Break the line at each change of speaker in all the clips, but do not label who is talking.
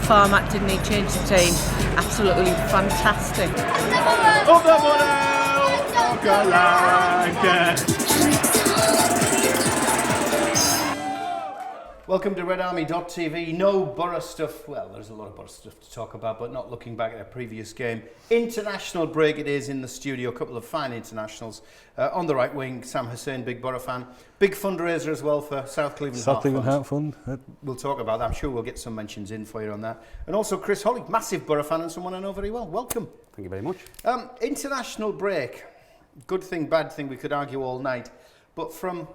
format, didn't he? Changed the team. Absolutely fantastic.
Up the Welcome to RedArmy.tv. No Boro stuff. Well, there's a lot of Boro stuff to talk about, but not looking back at a previous game. International break it is in the studio. A couple of fine internationals. On the right wing, Sam Hussain, big Boro fan. Big fundraiser as well for South Cleveland Heart Fund. We'll talk about that. I'm sure we'll get some mentions in for you on that. And also Chris Holly, massive Boro fan and someone I know very well. Welcome.
Thank you very much.
International break. Good thing, bad thing, we could argue all night. But from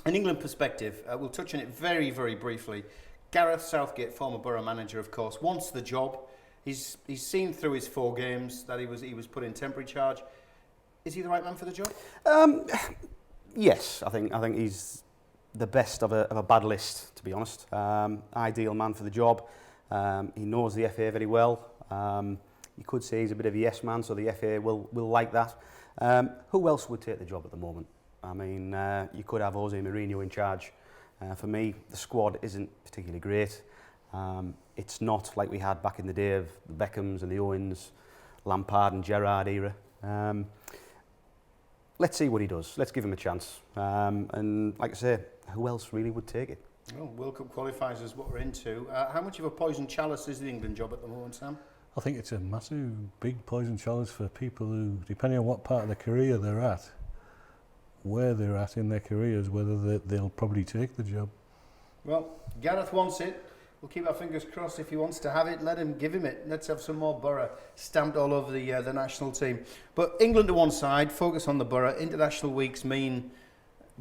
an England perspective, we'll touch on it very, very briefly. Gareth Southgate, former Boro manager, of course, wants the job. He's seen through his 4 games that he was put in temporary charge. Is he the right man for the job?
Yes, I think he's the best of a bad list, to be honest. Ideal man for the job. He knows the FA very well. You could say he's a bit of a yes man, so the FA will like that. Who else would take the job at the moment? I mean, you could have Jose Mourinho in charge. For me, the squad isn't particularly great. It's not like we had back in the day of the Beckhams and the Owens, Lampard and Gerrard era. Let's see what he does. Let's give him a chance. And like I say, who else really would take it?
Well, World Cup qualifiers is what we're into. How much of a poison chalice is the England job at the moment, Sam?
I think it's a massive, big poison chalice for people who, depending on what part of the career they're at, where they're at in their careers, whether they'll probably take the job.
Well, Gareth wants it. We'll keep our fingers crossed. If he wants to have it, let him give him it. Let's have some more Boro stamped all over the national team. But England to one side, focus on the Boro. International weeks mean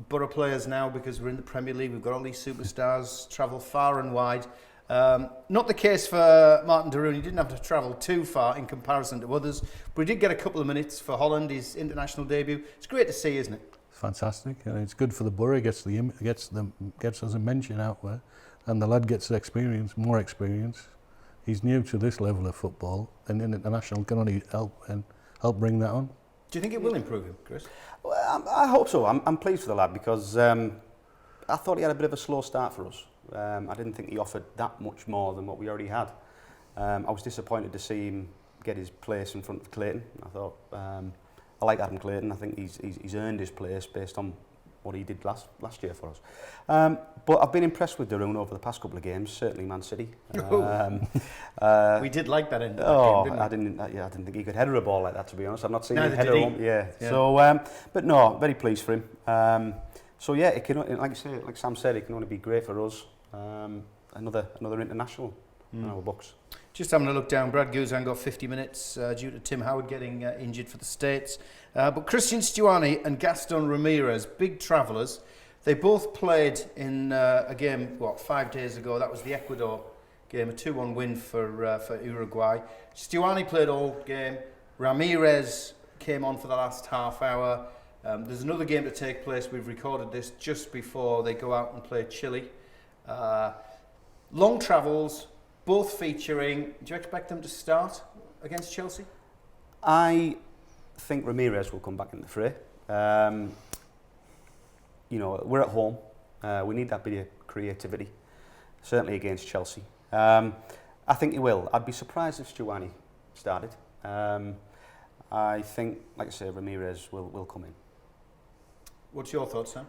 Boro players now, because we're in the Premier League, we've got all these superstars, travel far and wide. Not the case for Martin de Roon. He didn't have to travel too far in comparison to others, but he did get a couple of minutes for Holland, his international debut. It's great to see, isn't it?
Fantastic, and it's good for the Boro. Gets us a mention out there, and the lad gets more experience. He's new to this level of football, and international can only help bring that on.
Do you think it will improve him, Chris?
Well, I hope so. I'm pleased for the lad, because I thought he had a bit of a slow start for us. I didn't think he offered that much more than what we already had. I was disappointed to see him get his place in front of Clayton. I thought, I like Adam Clayton. I think he's earned his place based on what he did last year for us. But I've been impressed with de Roon over the past couple of games. Certainly Man City.
We did like that end of the game, didn't we?
I didn't think he could header a ball like that. To be honest, I've not seen him
Neither
header
did he.
one. Yeah. So, but no, very pleased for him. So yeah, it can, like you say, like Sam said, it can only be great for us. Another international in our books.
Just having a look down, Brad Guzan got 50 minutes due to Tim Howard getting injured for the States. But Christian Stuani and Gaston Ramirez, big travellers, they both played in a game, 5 days ago. That was the Ecuador game, a 2-1 win for Uruguay. Stuani played all game. Ramirez came on for the last half hour. There's another game to take place. We've recorded this just before they go out and play Chile. Long travels, both featuring. Do you expect them to start against Chelsea?
I think Ramirez will come back in the fray. We're at home. We need that bit of creativity, certainly against Chelsea. I think he will. I'd be surprised if Stuani started. I think, like I say, Ramirez will come in.
What's your thoughts, Sam?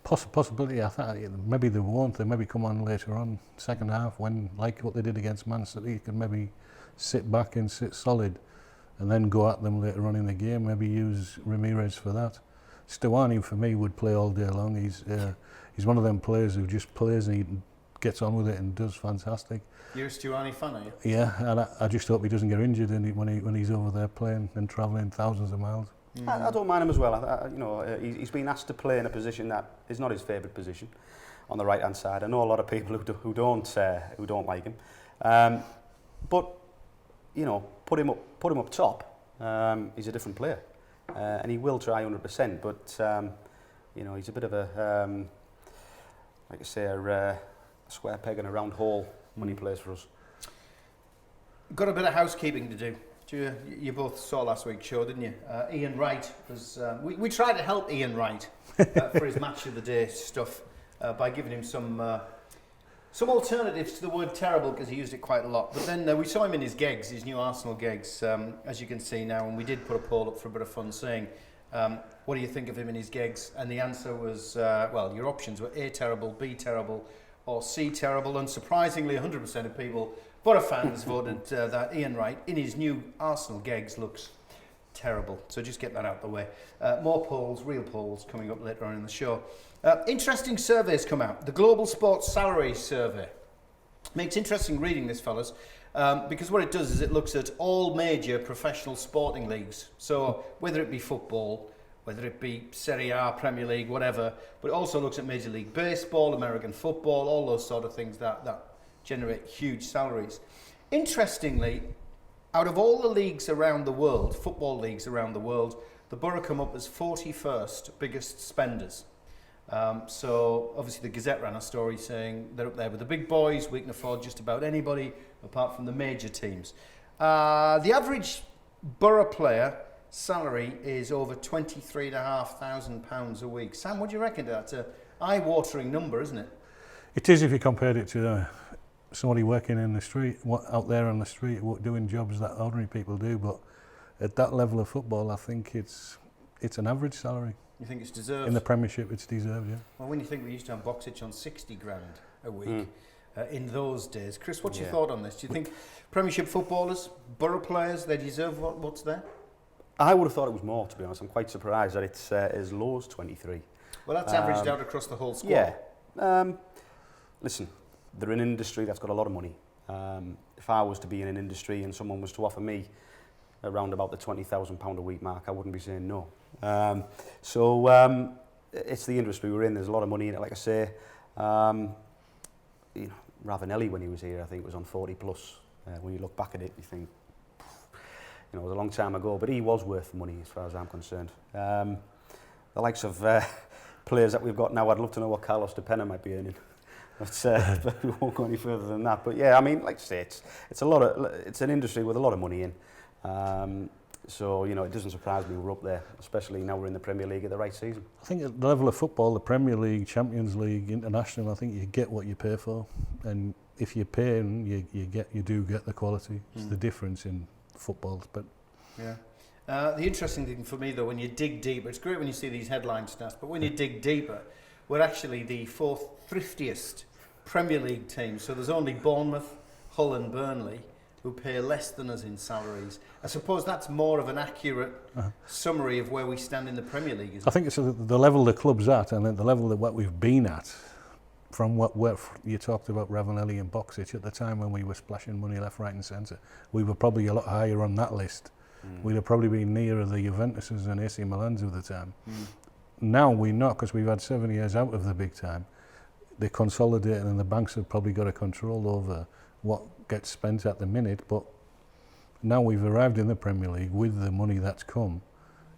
Possibility. I think maybe they won't. They maybe come on later on, second half, when, like what they did against Man City, you can maybe sit back and sit solid, and then go at them later on in the game. Maybe use Ramirez for that. Stuani for me would play all day long. He's one of them players who just plays and he gets on with it and does fantastic.
You're a Stuani fan, are you?
Yeah, and I just hope he doesn't get injured when he's over there playing and travelling thousands of miles.
I don't mind him as well. He's been asked to play in a position that is not his favourite position, on the right hand side. I know a lot of people who don't like him, but put him up top. He's a different player, and he will try 100%. But he's a bit of a like I say, a square peg in a round hole when he plays for us.
Got a bit of housekeeping to do. You both saw last week's show, didn't you? Ian Wright was. We tried to help Ian Wright for his match of the day stuff by giving him some Some alternatives to the word terrible, because he used it quite a lot. But then we saw him in his gigs, his new Arsenal gigs, as you can see now. And we did put a poll up for a bit of fun saying, what do you think of him in his gigs? And the answer was, well, your options were A, terrible, B, terrible, or C, terrible. Unsurprisingly, 100% of people, Boro fans, voted that Ian Wright in his new Arsenal gigs looks terrible. So just get that out the way. More polls, real polls, coming up later on in the show. Interesting surveys come out. The Global Sports Salary Survey. Makes interesting reading this, fellas, because what it does is it looks at all major professional sporting leagues. So whether it be football, whether it be Serie A, Premier League, whatever, but it also looks at Major League Baseball, American football, all those sort of things that generate huge salaries. Interestingly, out of all the leagues around the world, football leagues around the world, the Boro come up as 41st biggest spenders. So obviously the Gazette ran a story saying they're up there with the big boys. We can afford just about anybody apart from the major teams. The average Boro player salary is over £23,500 a week. Sam, what do you reckon? That's an eye-watering number, isn't it?
It is if you compared it to somebody working in the street, out there on the street, doing jobs that ordinary people do. But at that level of football, I think it's an average salary.
You think it's deserved?
In the Premiership, it's deserved, yeah.
Well, when you think we used to have Boxich on 60 grand a week in those days. Chris, what's your thought on this? Do you think Premiership footballers, Boro players, they deserve what's there?
I would have thought it was more, to be honest. I'm quite surprised that it's as low as 23.
Well, that's averaged out across the whole squad.
Yeah. Listen, they're in an industry that's got a lot of money. If I was to be in an industry and someone was to offer me around about the £20,000 a week mark, I wouldn't be saying no. It's the industry we're in. There's a lot of money in it. Like I say, Ravanelli, when he was here, I think was on 40 plus. When you look back at it, you think, it was a long time ago, but he was worth the money as far as I'm concerned. The likes of players that we've got now, I'd love to know what Carlos De Pena might be earning. But we won't go any further than that. But yeah, I mean, like I say, it's an industry with a lot of money in. So, it doesn't surprise me we're up there, especially now we're in the Premier League at the right season. I
think at the level of football, the Premier League, Champions League, International, I think you get what you pay for. And if you're paying, you do get the quality. It's the difference in football. But
yeah. The interesting thing for me, though, when you dig deeper, it's great when you see these headline stats, but when you dig deeper, we're actually the fourth thriftiest Premier League team. So there's only Bournemouth, Hull and Burnley who pay less than us in salaries. I suppose that's more of an accurate summary of where we stand in the Premier League, isn't it?
I think it's the level the club's at and at the level that what we've been at, from what you talked about Ravanelli and Boxich at the time when we were splashing money left, right and centre. We were probably a lot higher on that list. We'd have probably been nearer the Juventuses and AC Milans of the time. Now we're not, because we've had 7 years out of the big time. They consolidated and the banks have probably got a control over what gets spent at the minute, but now we've arrived in the Premier League with the money that's come.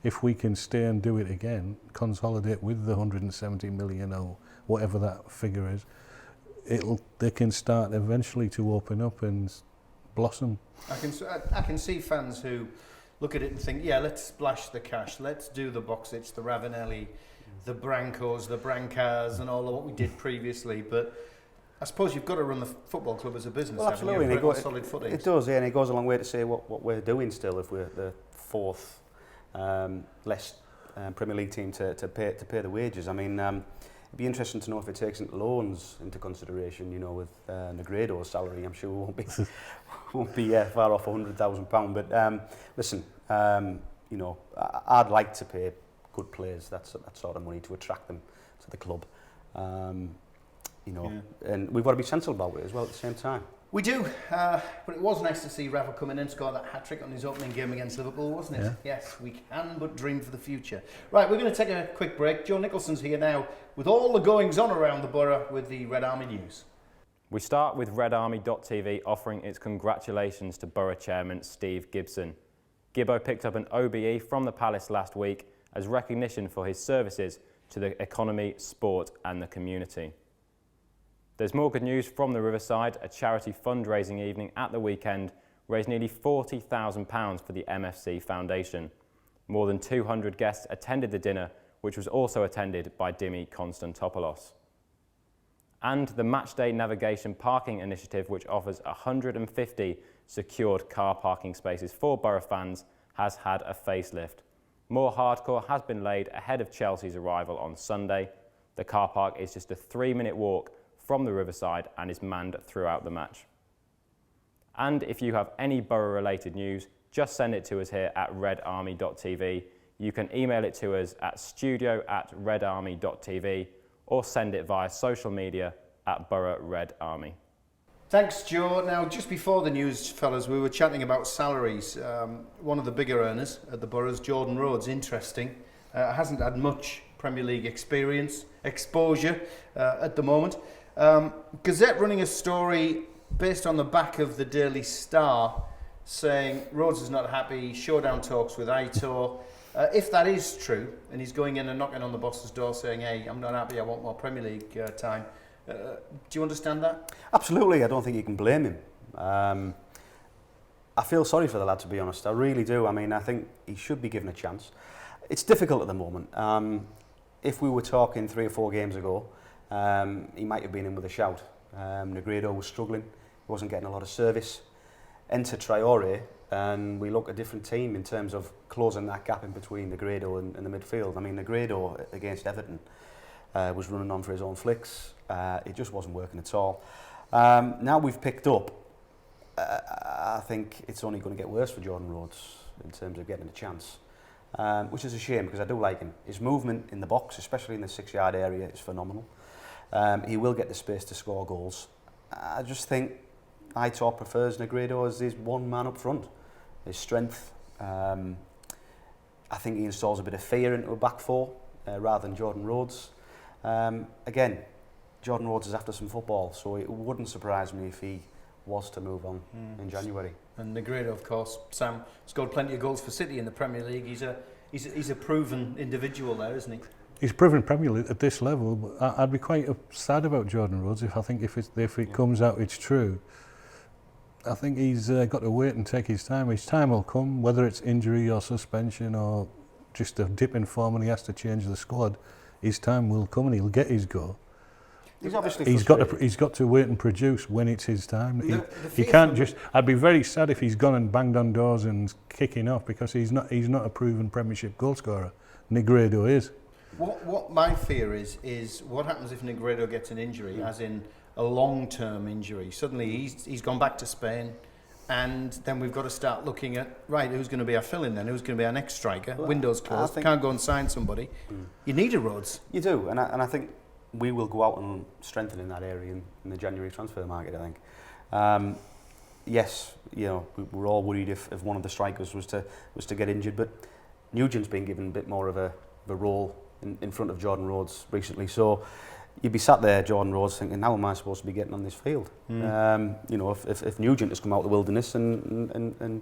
If we can stay and do it again, consolidate with the 170 million or whatever that figure is, they can start eventually to open up and blossom.
I can see fans who look at it and think, yeah, let's splash the cash, let's do the Boxich, the Ravanelli, the Brancos, the Brancas and all of what we did previously, but I suppose you've got to run the football club as a business,
well, absolutely.
haven't you? On solid footing.
It does, yeah, and it goes a long way to say what we're doing still if we're the fourth less Premier League team to pay the wages. I mean, it'd be interesting to know if it takes loans into consideration, with Negredo's salary. I'm sure we won't be far off £100,000. But listen, I'd like to pay good players that sort of money to attract them to the club. And we've got to be sensible about it as well at the same time.
We do, but it was nice to see Rafa come in and score that hat-trick on his opening game against Liverpool, wasn't it?
Yeah.
Yes, we can but dream for the future. Right, we're going to take a quick break. Joe Nicholson's here now with all the goings-on around the Boro with the Red Army news.
We start with RedArmy.tv offering its congratulations to Boro Chairman Steve Gibson. Gibbo picked up an OBE from the Palace last week as recognition for his services to the economy, sport and the community. There's more good news from the Riverside. A charity fundraising evening at the weekend raised nearly £40,000 for the MFC Foundation. More than 200 guests attended the dinner, which was also attended by Dimi Konstantopoulos. And the Matchday Navigation Parking Initiative, which offers 150 secured car parking spaces for Boro fans, has had a facelift. More hardcore has been laid ahead of Chelsea's arrival on Sunday. The car park is just a 3-minute walk from the Riverside and is manned throughout the match. And if you have any Boro-related news, just send it to us here at RedArmy.tv. You can email it to us at studio@redarmy.tv or send it via social media at Boro Red Army.
Thanks, Joe. Now, just before the news, fellas, we were chatting about salaries. One of the bigger earners at the Boroughs, Jordan Rhodes, interesting. Hasn't had much Premier League exposure at the moment. Gazette running a story based on the back of the Daily Star saying Rhodes is not happy, showdown talks with Aitor. If that is true, and he's going in and knocking on the boss's door saying, hey, I'm not happy, I want more Premier League time, do you understand that?
Absolutely, I don't think you can blame him. I feel sorry for the lad, to be honest. I really do. I mean, I think he should be given a chance. It's difficult at the moment. If we were talking 3 or 4 games ago, he might have been in with a shout. Negredo was struggling. He wasn't getting a lot of service. Enter Traore, and we look a different team in terms of closing that gap in between Negredo and the midfield. I mean, Negredo against Everton was running on for his own flicks. It just wasn't working at all. Now we've picked up, I think it's only going to get worse for Jordan Rhodes in terms of getting a chance, which is a shame because I do like him. His movement in the box, especially in the 6-yard area, is phenomenal. He will get the space to score goals. I just think Aitor prefers Negredo as his one man up front. His strength, I think he installs a bit of fear into a back four rather than Jordan Rhodes. Again, Jordan Rhodes is after some football, so it wouldn't surprise me if he was to move on in January.
And Negredo, of course, Sam, scored plenty of goals for City in the Premier League. He's a proven individual there, isn't he?
He's proven Premier League at this level, but I'd be quite sad about Jordan Rhodes if it comes out it's true. I think he's got to wait and take his time. His time will come, whether it's injury or suspension or just a dip in form and he has to change the squad. His time will come and he'll get his go.
He's obviously
he's got to wait and produce when it's his time. He can't just. I'd be very sad if he's gone and banged on doors and kicking off because he's not a proven Premiership goalscorer. Negredo is.
What my fear is what happens if Negredo gets an injury, as in a long-term injury. Suddenly he's gone back to Spain, and then we've got to start looking at, right, who's going to be our fill-in then? Who's going to be our next striker? Well, Window's closed, can't go and sign somebody. You need a Rhodes.
You do, and I think we will go out and strengthen in that area in the January transfer market, I think. Yes, you know, we're all worried if one of the strikers was to get injured, but Nugent's been given a bit more of a role in front of Jordan Rhodes recently, so you'd be sat there, Jordan Rhodes, thinking, how am I supposed to be getting on this field? You know, if Nugent has come out of the wilderness and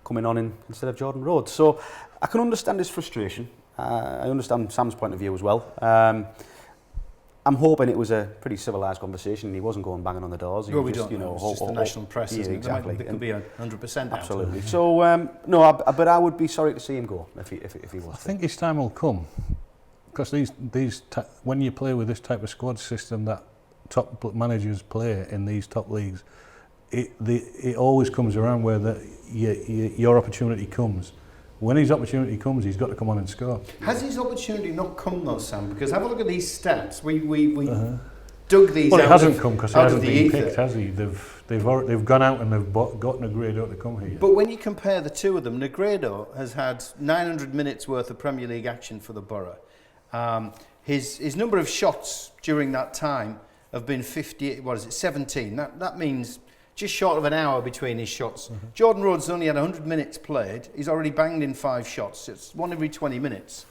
coming on instead of Jordan Rhodes. So I can understand his frustration. I understand Sam's point of view as well. I'm hoping it was a pretty civilised conversation. He wasn't going banging on the doors.
Well, we don't know. It's just the national press, isn't it?
Exactly.
There could be 100%
absolutely. So, no, but I would be sorry to see him go if he was.
I think his time will come. Because when you play with this type of squad system that top managers play in these top leagues, it always comes around where your opportunity comes. When his opportunity comes, he's got to come on and score.
Has his opportunity not come though, Sam? Because have a look at these stats. We dug these out.
Well, it hasn't come because he hasn't been
ether.
picked, has he? They've gone out and they've got Negredo to come here.
But when you compare the two of them, Negredo has had 900 minutes worth of Premier League action for the Boro. His number of shots during that time have been 17. That means just short of an hour between his shots. Jordan Rhodes only had 100 minutes played. He's already banged in 5 shots. It's one every 20 minutes.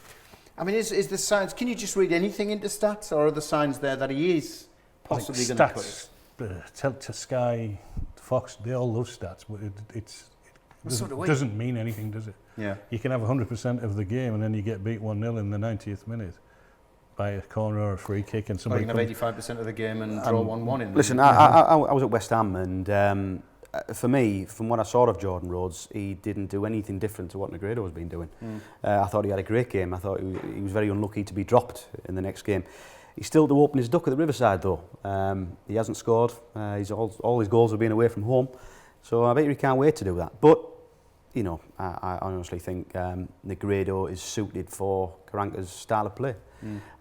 I mean, is the signs? Can you just read anything into stats, or are the signs there that he is possibly going to put it?
To Sky, Fox, they all love stats, but it doesn't mean anything, does it?
Yeah.
You can have 100% of the game and then you get beat 1-0 in the 90th minute by a corner or a free kick and somebody.
Or you can have 85% of the game and draw 1-1 in.
Listen, I was at West Ham and for me, from what I saw of Jordan Rhodes, he didn't do anything different to what Negredo has been doing. I thought he had a great game. I thought he was very unlucky to be dropped in the next game. He's still to open his duck at the Riverside though. He hasn't scored. All his goals have been away from home. So I bet he can't wait to do that. But, you know, I honestly think Negredo is suited for Karanka's style of play.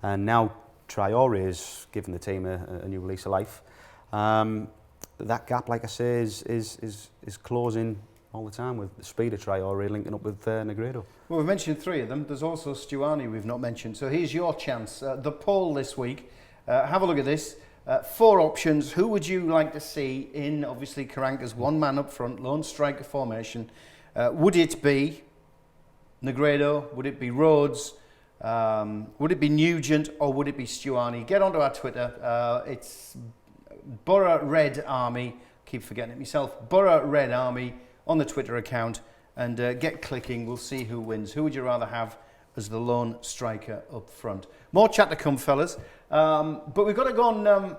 And now Traore is giving the team a new lease of life. That gap, like I say, is closing all the time with the speed of Traore linking up with Negredo.
Well, we've mentioned 3 of them. There's also Stuani we've not mentioned. So here's your chance. The poll this week. Have a look at this. 4 options. Who would you like to see in, obviously, Karanka's one-man up front, lone striker formation? Would it be Negredo? Would it be Rhodes? Would it be Nugent? Or would it be Stuani? Get onto our Twitter. It's Boro RedArmy. Keep forgetting it myself. Boro RedArmy on the Twitter account. And get clicking. We'll see who wins. Who would you rather have as the lone striker up front? More chat to come, fellas. But we've got to go and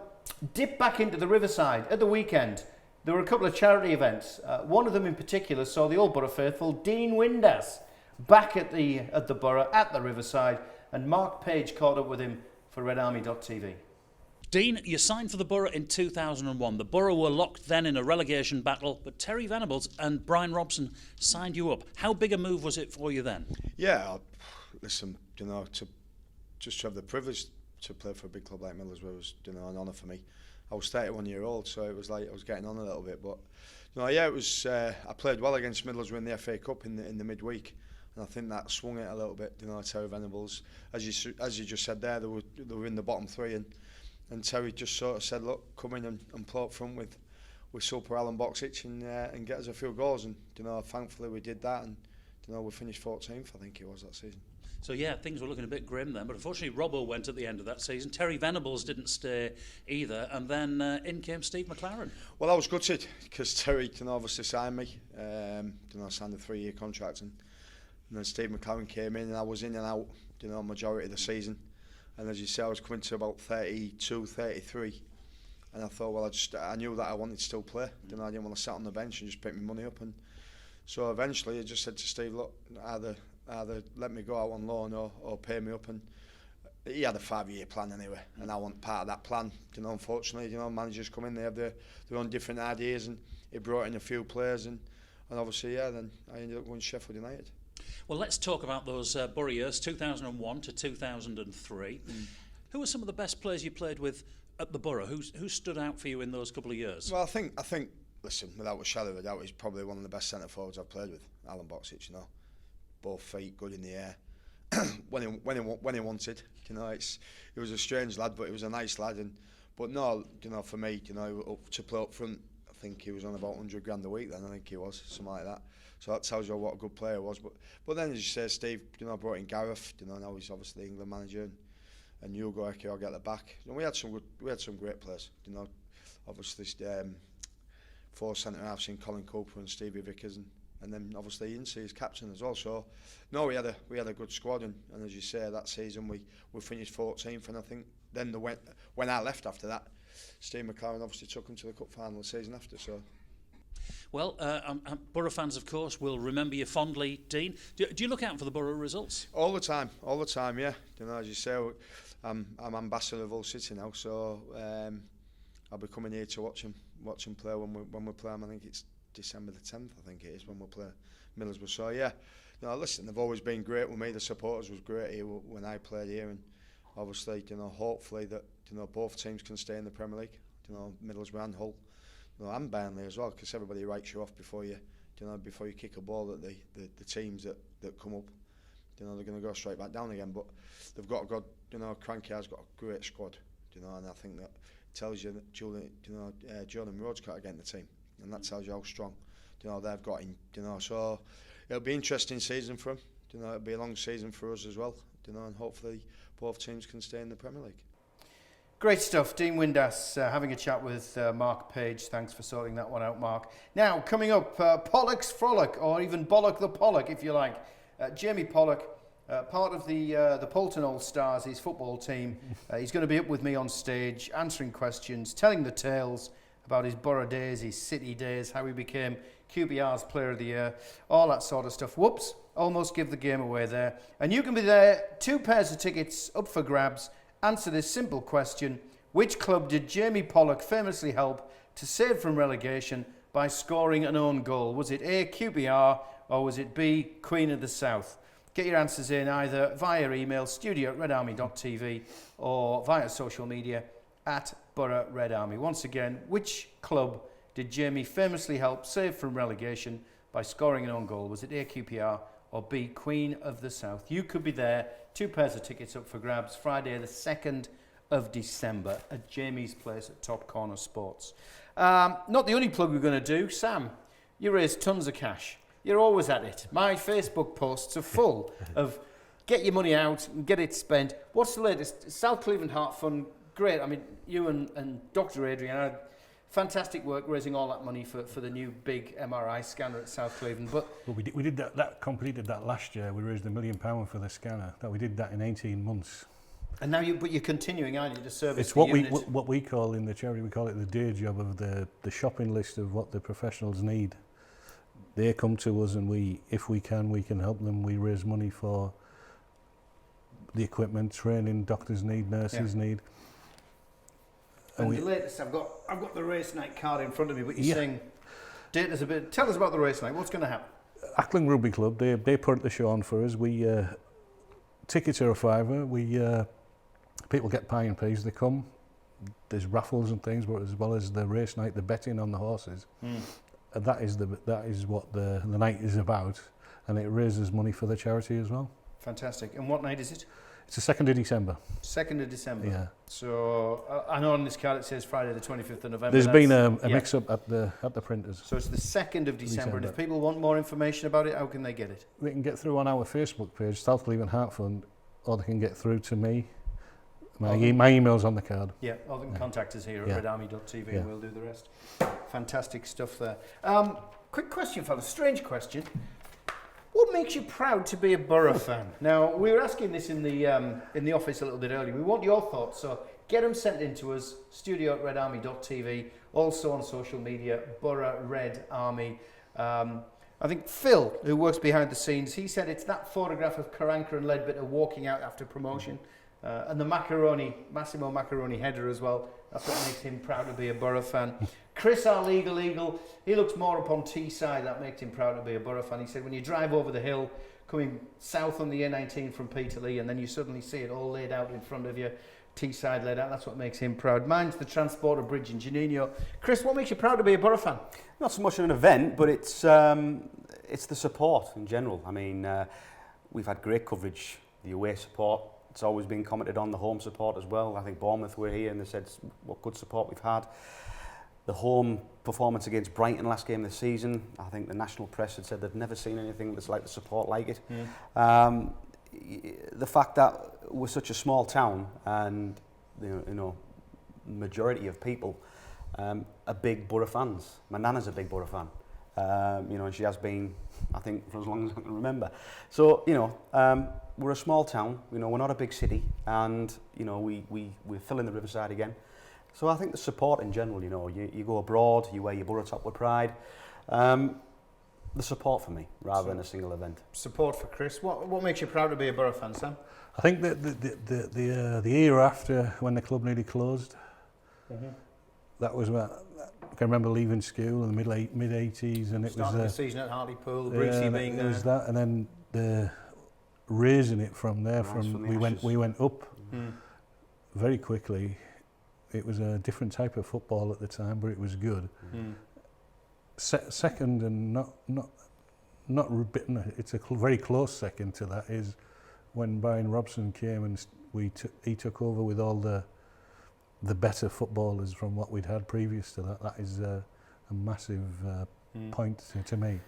dip back into the Riverside at the weekend. There were a couple of charity events. One of them in particular saw the old Boro faithful, Dean Windass, back at the Boro, at the Riverside, and Mark Page caught up with him for RedArmy.tv.
Dean, you signed for the Boro in 2001. The Boro were locked then in a relegation battle, but Terry Venables and Brian Robson signed you up. How big a move was it for you then?
Yeah, listen, you know, to have the privilege to play for a big club like Middlesbrough was, you know, an honour for me. I was 31 years old, so it was like I was getting on a little bit. But, you know, yeah, it was. I played well against Middlesbrough in the FA Cup in the midweek, and I think that swung it a little bit. You know, Terry Venables, as you just said there, they were in the bottom 3, and Terry just sort of said, look, come in and play up front with Super Alan Boxic and get us a few goals. And, you know, thankfully we did that, and, you know, we finished 14th, I think it was, that season.
So yeah, things were looking a bit grim then, but unfortunately Robbo went at the end of that season. Terry Venables didn't stay either, and then in came Steve McLaren.
Well, I was gutted because Terry, you know, obviously signed me. You know, I signed a 3-year contract, and then Steve McLaren came in, and I was in and out, you know, majority of the season. And as you say, I was coming to about 32, 33, and I thought, well, I knew that I wanted to still play. You know, I didn't want to sit on the bench and just pick my money up. And so eventually, I just said to Steve, look, either let me go out on loan or pay me up. And he had a 5-year plan anyway, and I want part of that plan. You know, unfortunately, you know, managers come in, they have their own different ideas, and he brought in a few players, and obviously, yeah, then I ended up going to Sheffield United.
Well, let's talk about those Boro years, 2001 to 2003. Who were some of the best players you played with at the Boro? Who stood out for you in those couple of years?
Well, I think, listen, without a shadow of a doubt, he's probably one of the best centre forwards I've played with, Alan Boxic. You know, both feet good in the air. when he wanted, you know, he was a strange lad, but he was a nice lad. But no, you know, for me, you know, to play up front, I think he was on about 100 grand a week then. I think he was something like that. So that tells you what a good player he was. But then, as you say, Steve, you know, brought in Gareth. You know, now he's obviously the England manager, and Hugo Eke, I'll get the back. You know, we had some great players. You know, obviously 4 centre halves in Colin Cooper and Stevie Vickers, and then obviously Ince is captain as well. So no, we had a good squad, and as you say, that season we finished 14th, and I think then when I left after that, Steve McLaren obviously took him to the cup final the season after. So.
Well, Boro fans, of course, will remember you fondly, Dean. Do you look out for the Boro results?
All the time, yeah. You know, as you say, I'm ambassador of Hull City now, so I'll be coming here to watch him play when we play him. I think it's December the 10th, I think it is, when we play Middlesbrough. So yeah, you know, listen, they've always been great with me. The supporters was great here when I played here, and obviously, you know, hopefully that, you know, both teams can stay in the Premier League. You know, Middlesbrough and Hull. You know, and Burnley as well, because everybody writes you off before you kick a ball. That the teams that come up, you know, they're going to go straight back down again. But they've got you know, Cranky has got a great squad, you know, and I think that tells you that Jordan Rhodes got to get in the team, and that tells you how strong, you know, they've got in, you know. So it'll be an interesting season for them. You know, it'll be a long season for us as well, you know, and hopefully both teams can stay in the Premier League.
Great stuff. Dean Windass having a chat with Mark Page. Thanks for sorting that one out, Mark. Now, coming up, Pollock's Frolic, or even Bollock the Pollock, if you like. Jamie Pollock, part of the Poulton All-Stars, his football team. He's going to be up with me on stage, answering questions, telling the tales about his Boro days, his City days, how he became QPR's Player of the Year, all that sort of stuff. Whoops, almost give the game away there. And you can be there. 2 pairs of tickets up for grabs answer this simple question. Which club did Jamie Pollock famously help to save from relegation by scoring an own goal? Was it A, QPR, or was it B, Queen of the South? Get your answers in either via email, studio@redarmy.tv, or via social media @Boro RedArmy. Once again, which club did Jamie famously help save from relegation by scoring an own goal? Was it A, QPR, or B, Queen of the South? You could be there. 2 pairs of tickets up for grabs Friday the 2nd of December at Jamie's place at Top Corner Sports. Not the only plug we're going to do. Sam, you raise tons of cash. You're always at it. My Facebook posts are full of get your money out and get it spent. What's the latest? South Cleveland Heart Fund, great. I mean, you and Dr. Adrian had fantastic work raising all that money for the new big MRI scanner at South Cleveland. But
we did that completed that last year. We raised £1 million for the scanner. We did that in 18 months.
And now you're continuing, aren't you, to service
It's
the unit?
what we call in the charity, we call it the day job of the shopping list of what the professionals need. They come to us and if we can help them. We raise money for the equipment, training doctors need, nurses need.
And the latest, I've got the race night card in front of me, but you're saying, tell us about the race night. What's going to happen?
Ackling Rugby Club, they put the show on for us. Tickets are £5. People get pie and peas. They come. There's raffles and things, but as well as the race night, the betting on the horses. And that is what the night is about, and it raises money for the charity as well.
Fantastic. And what night is it?
It's the 2nd of December.
2nd of December.
Yeah.
So I know on this card it says Friday the 25th of November.
There's been a mix-up at the printers.
So it's the 2nd of December. And if people want more information about it, how can they get it?
They can get through on our Facebook page, South Cleveland Heart Fund, or they can get through to me. My email's on the card.
Yeah, or they can contact us here at redarmy.tv and we'll do the rest. Fantastic stuff there. Quick question, fellas. Strange question. What makes you proud to be a Boro fan? Now, we were asking this in the office a little bit earlier. We want your thoughts, so get them sent in to us, studio@redarmy.tv, also on social media, Boro Red Army. I think Phil, who works behind the scenes, he said it's that photograph of Karanka and Ledbetter walking out after promotion. And the Massimo Macaroni header as well. That's what makes him proud to be a Boro fan. Chris, our legal eagle, he looks more up on Teesside. That makes him proud to be a Boro fan. He said when you drive over the hill, coming south on the A19 from Peterlee, and then you suddenly see it all laid out in front of you, Teesside laid out, that's what makes him proud. Mine's the Transporter Bridge in Juninho. Chris, what makes you proud to be a Boro fan?
Not so much an event, but it's the support in general. I mean, we've had great coverage, the away support. It's always been commented on, the home support as well. I think Bournemouth were here and they said what good support we've had. The home performance against Brighton last game of the season, I think the national press had said they've never seen anything that's like the support like it. The fact that we're such a small town and majority of people are big Boro fans. My nana's a big Boro fan. And she has been, I think, for as long as I can remember. So, we're a small town, we're not a big city, and, we're filling the Riverside again. So I think the support in general, you go abroad, you wear your Boro top with pride. The support for me, rather than a single event.
Support for Chris. What makes you proud to be a Boro fan, Sam?
I think that the year after, when the club nearly closed, that was what I can remember leaving school in the mid 80s, and it
starting
was
the season at Hartlepool, Brucey being there.
It was that, and then the raising it from there. We went up very quickly. It was a different type of football at the time, but it was good. Second, and not it's a very close second to that, is when Brian Robson came and he took over with all the better footballers from what we'd had previous to that. That is a massive point to me.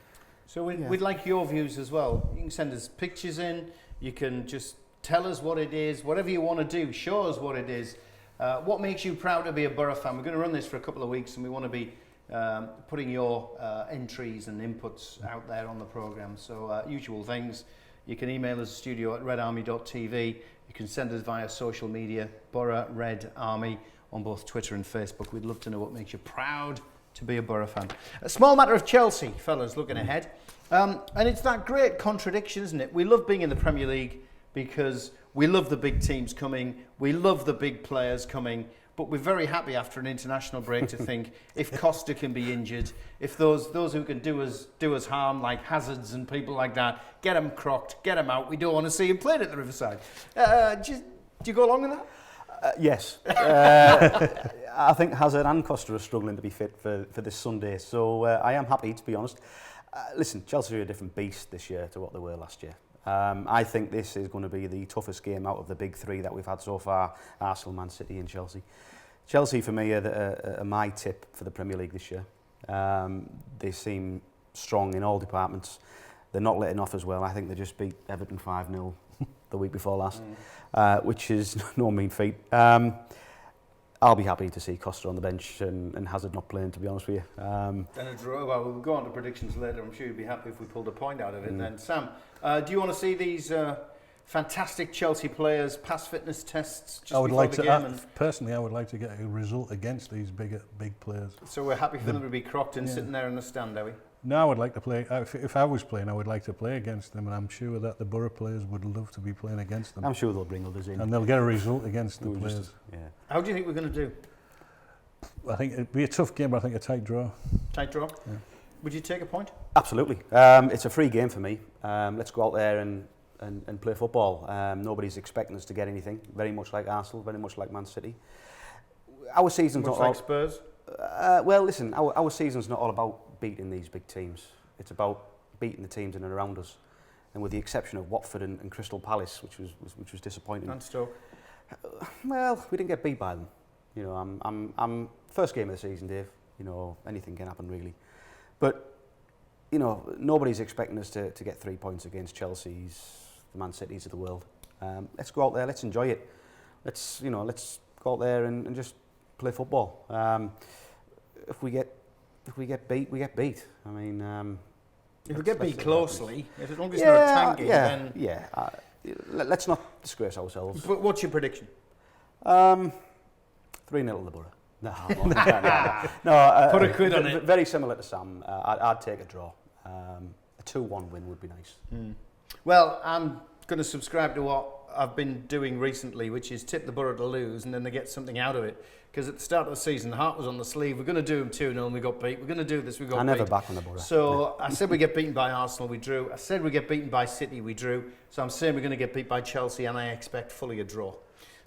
So we'd like your views as well. You can send us pictures in. You can just tell us what it is, whatever you want to do. Show us what it is. What makes you proud to be a Boro fan? We're going to run this for a couple of weeks, and we want to be putting your entries and inputs out there on the programme. So usual things. You can email us studio@redarmy.tv. You can send us via social media, Boro Red Army, on both Twitter and Facebook. We'd love to know what makes you proud to be a Boro fan. A small matter of Chelsea, fellas, looking ahead. And it's that great contradiction, isn't it? We love being in the Premier League because we love the big teams coming, we love the big players coming, but we're very happy after an international break to think if Costa can be injured, if those who can do us harm, like Hazards and people like that, get them crocked, get them out. We don't want to see him playing at the Riverside. Do you go along with that?
Yes. I think Hazard and Costa are struggling to be fit for this Sunday, so I am happy, to be honest. Listen, Chelsea are a different beast this year to what they were last year. I think this is going to be the toughest game out of the big three that we've had so far, Arsenal, Man City and Chelsea. Chelsea, for me, are my tip for the Premier League this year. They seem strong in all departments. They're not letting off as well. I think they just beat Everton 5-0 the week before last, which is no mean feat. I'll be happy to see Costa on the bench and Hazard not playing, to be honest with you.
And a draw. Well, we'll go on to predictions later. I'm sure you'd be happy if we pulled a point out of it. Then, Sam, do you want to see these fantastic Chelsea players pass fitness tests just before the game?
Personally, I would like to get a result against these big players.
So we're happy for them to be crocked and sitting there in the stand, are we?
No, I would like to play. If I was playing, I would like to play against them, and I'm sure that the Boro players would love to be playing against them.
I'm sure they'll bring others in.
And they'll get a result against the players.
How do you think we're going to do?
I think it'd be a tough game, but I think a tight draw.
Tight draw?
Yeah.
Would you take a point?
Absolutely. It's a free game for me. Let's go out there and play football. Nobody's expecting us to get anything. Very much like Arsenal, very much like Man City. Our season's
much
not
like
all,
Spurs?
Well, listen, our season's not all about beating these big teams. It's about beating the teams in and around us. And with the exception of Watford and Crystal Palace, which was disappointing.
And Stoke?
Well, we didn't get beat by them. You know, I'm first game of the season, Dave. You know, anything can happen really. But you know, nobody's expecting us to get 3 points against Chelsea's, the Man Cities of the world. Let's go out there, let's enjoy it. Let's go out there and just play football. If we get beat, we get beat. I mean,
if we get beat closely, as long as it's not a tanking, then
let's not disgrace ourselves.
But what's your prediction?
3-0 to the Boro. No,
Put a quid on it.
Very similar to Sam. I'd take a draw. A 2-1 win would be nice.
Well, I'm going to subscribe to what I've been doing recently, which is tip the Boro to lose, and then they get something out of it. Because at the start of the season, the heart was on the sleeve. We're going to do them 2-0 and we got beat. We're going to do this, we got beat.
I never back on the Boro.
So I said we get beaten by Arsenal, we drew. I said we get beaten by City, we drew. So I'm saying we're going to get beat by Chelsea, and I expect fully a draw.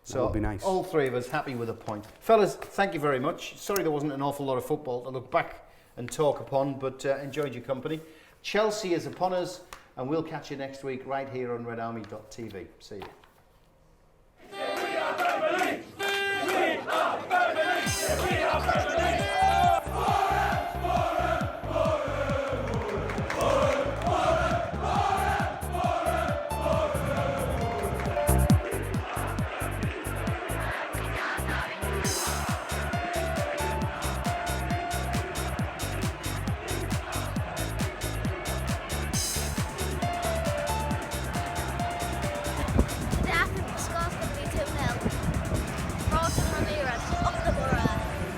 So
that would be nice.
All three of us happy with a point. Fellas, thank you very much. Sorry there wasn't an awful lot of football to look back and talk upon, but enjoyed your company. Chelsea is upon us, and we'll catch you next week right here on RedArmy.tv. See you.
We are Premier League! We are Premier League! We are Premier League!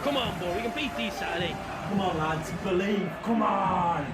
Come on, boy, we can beat these Saturday.
Come on, lads, believe. Come on.